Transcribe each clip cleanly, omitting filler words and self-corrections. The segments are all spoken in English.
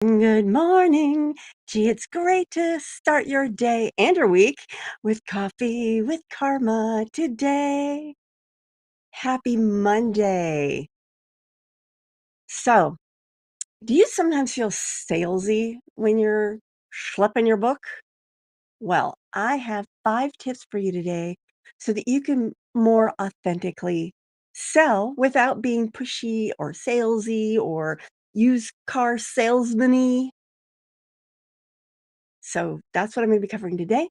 Good morning. Gee, it's great to start your day and your week with coffee with Karma today. Happy Monday. So, do you sometimes feel salesy when you're schlepping your book? Well, I have 5 tips for you today so that you can more authentically sell without being pushy or salesy or use car salesman-y. So that's what I'm going to be covering today.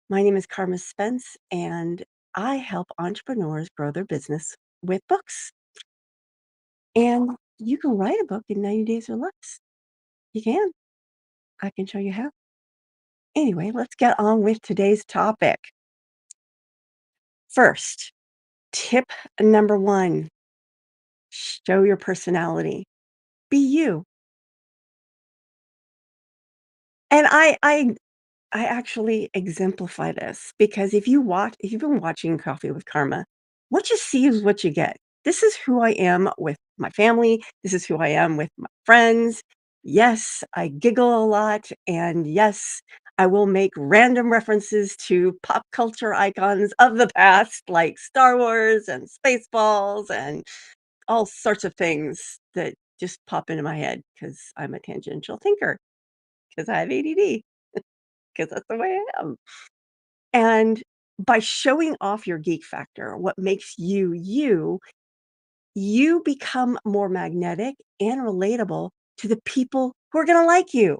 My name is Carma Spence, and I help entrepreneurs grow their business with books. And you can write a book in 90 days or less. You can. I can show you how. Anyway, let's get on with today's topic. First, tip number one, show your personality. Be you. And I actually exemplify this because if you've been watching Coffee with Karma, what you see is what you get. This is who I am with my family. This is who I am with my friends. Yes, I giggle a lot. And yes, I will make random references to pop culture icons of the past, like Star Wars and Spaceballs and all sorts of things that just pop into my head because I'm a tangential thinker, because I have ADD, because that's the way I am. And by showing off your geek factor, what makes you you, you become more magnetic and relatable to the people who are going to like you.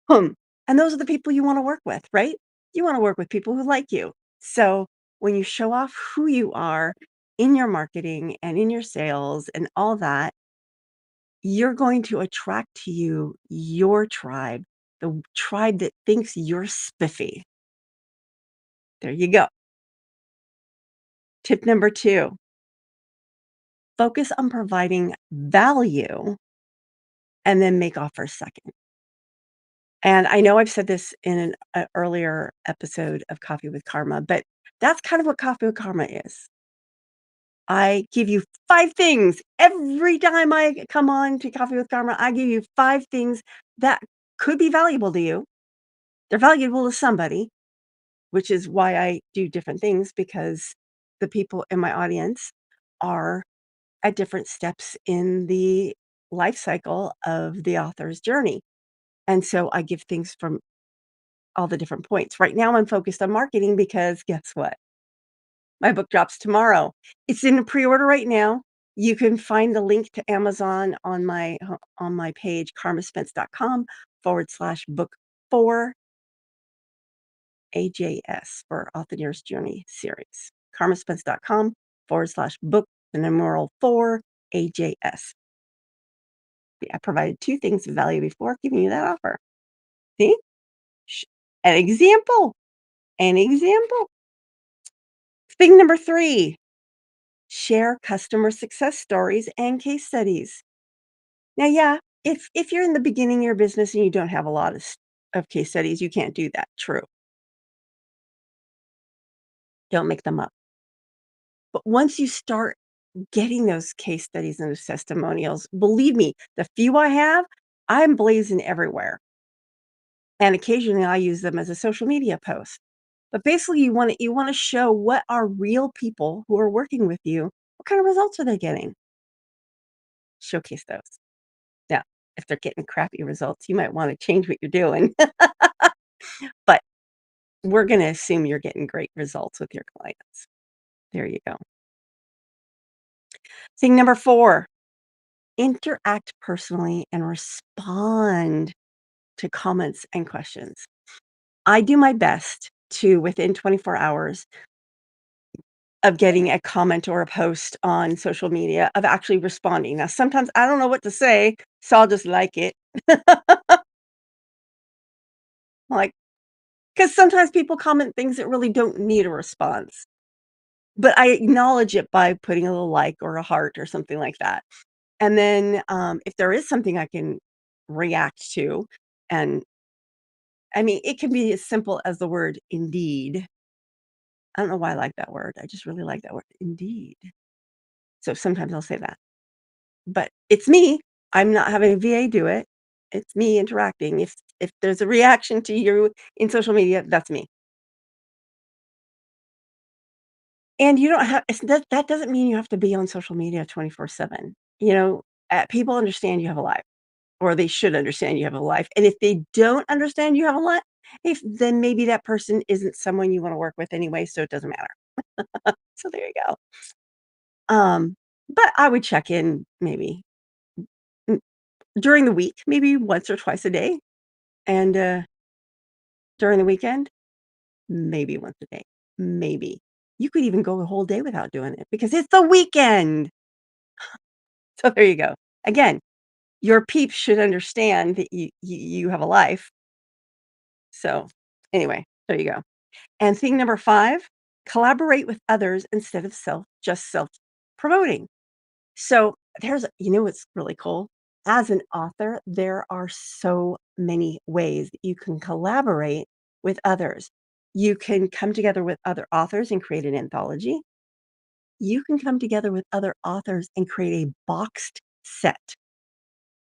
Hmm. And those are the people you want to work with, right? You want to work with people who like you. So when you show off who you are in your marketing and in your sales and all that, you're going to attract to you your tribe, the tribe that thinks you're spiffy. There you go. Tip number two, focus on providing value and then make offers second. And I know I've said this in an earlier episode of Coffee with Karma, but that's kind of what Coffee with Karma is. I give you 5 things every time I come on to Coffee with Karma. I give you 5 things that could be valuable to you. They're valuable to somebody, which is why I do different things because the people in my audience are at different steps in the life cycle of the author's journey. And so I give things from all the different points. Right now, I'm focused on marketing because guess what? My book drops tomorrow. It's in pre-order right now. You can find the link to Amazon on my page, karmaspence.com/book 4 AJS for Author's Journey series. karmaspence.com/book, the numeral 4 AJS. I provided 2 things of value before giving you that offer. See? Sh An example, an example. Thing number 3, share customer success stories and case studies. Now, yeah, if you're in the beginning of your business and you don't have a lot of case studies, you can't do that, true. Don't make them up. But once you start getting those case studies and those testimonials, believe me, the few I have, I'm blazing everywhere. And occasionally I use them as a social media post. But basically you want to show what are real people who are working with you. What kind of results are they getting? Showcase those. Now, if they're getting crappy results, you might want to change what you're doing. But we're going to assume you're getting great results with your clients. There you go. Thing number 4, interact personally and respond to comments and questions. I do my best to, within 24 hours of getting a comment or a post on social media, of actually responding. Now, sometimes I don't know what to say, so I'll just like it. Like, because sometimes people comment things that really don't need a response, but I acknowledge it by putting a little like or a heart or something like that. And then, if there is something I can react to, and I mean, it can be as simple as the word "indeed." I don't know why I like that word. I just really like that word, "indeed." So sometimes I'll say that. But it's me. I'm not having a VA do it. It's me interacting. If there's a reaction to you in social media, that's me. And you don't have that doesn't mean you have to be on social media 24/7. People understand you have a life, or they should understand you have a life, and if they don't understand you have a life, if then maybe that person isn't someone you wanna work with anyway, so it doesn't matter. So there you go. But I would check in maybe, mm, during the week, maybe once or twice a day, and, during the weekend, maybe once a day, maybe. You could even go a whole day without doing it because it's the weekend. So there you go. Again, your peeps should understand that you have a life. So anyway, there you go. And thing number 5, collaborate with others instead of self-promoting. So what's really cool? As an author, there are so many ways that you can collaborate with others. You can come together with other authors and create an anthology. You can come together with other authors and create a boxed set,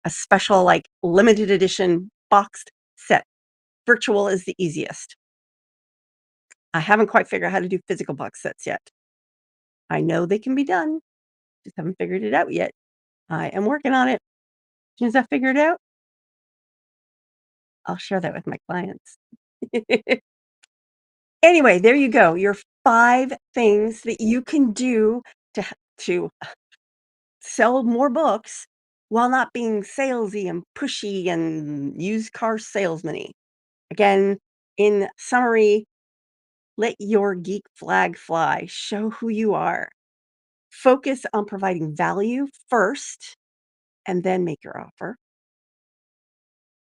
a special, like, limited edition boxed set. Virtual is the easiest. I haven't quite figured out how to do physical box sets yet. I know they can be done, just haven't figured it out yet. I am working on it. As soon as I figure it out, I'll share that with my clients. Anyway, there you go. Your 5 things that you can do to sell more books while not being salesy and pushy and used car salesman-y. Again, in summary, let your geek flag fly. Show who you are. Focus on providing value first and then make your offer.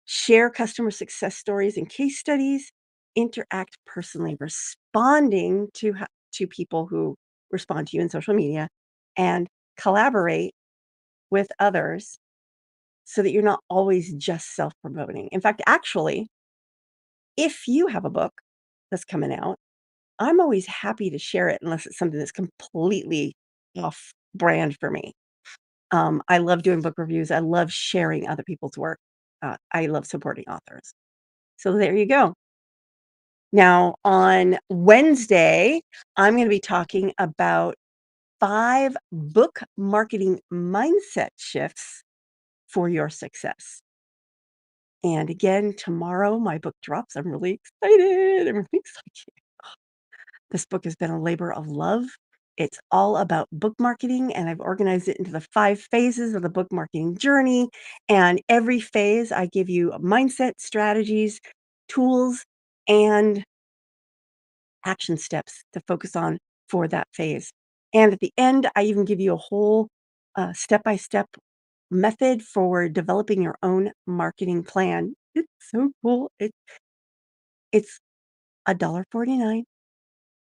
Share customer success stories and case studies. Interact personally, responding to people who respond to you in social media, and collaborate with others so that you're not always just self-promoting. In fact, actually, if you have a book that's coming out, I'm always happy to share it unless it's something that's completely off brand for me. I love doing book reviews. I love sharing other people's work. I love supporting authors. So there you go. Now, on Wednesday, I'm going to be talking about 5 book marketing mindset shifts for your success. And again, tomorrow my book drops. I'm really excited. I'm really excited. This book has been a labor of love. It's all about book marketing, and I've organized it into the 5 phases of the book marketing journey. And every phase, I give you mindset, strategies, tools, and action steps to focus on for that phase. And at the end, I even give you a whole step-by-step method for developing your own marketing plan. It's so cool. It's $1.49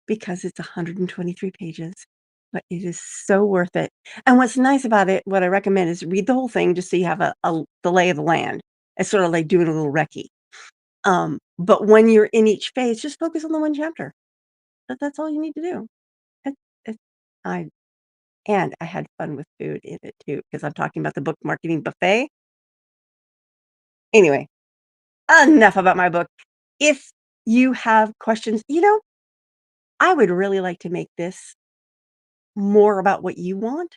because it's 123 pages, but it is so worth it. And what's nice about it, what I recommend is read the whole thing just so you have the lay of the land. It's sort of like doing a little recce. But when you're in each phase, just focus on the one chapter. That's all you need to do. It, it, I and I had fun with food in it too because I'm talking about the book marketing buffet. Anyway, enough about my book. If you have questions, I would really like to make this more about what you want.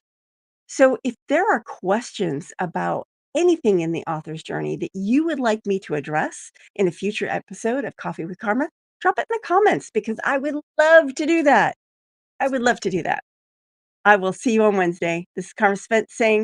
So if there are questions about anything in the author's journey that you would like me to address in a future episode of Coffee with Karma, drop it in the comments because I would love to do that. I would love to do that. I will see you on Wednesday. This is Carma Spence saying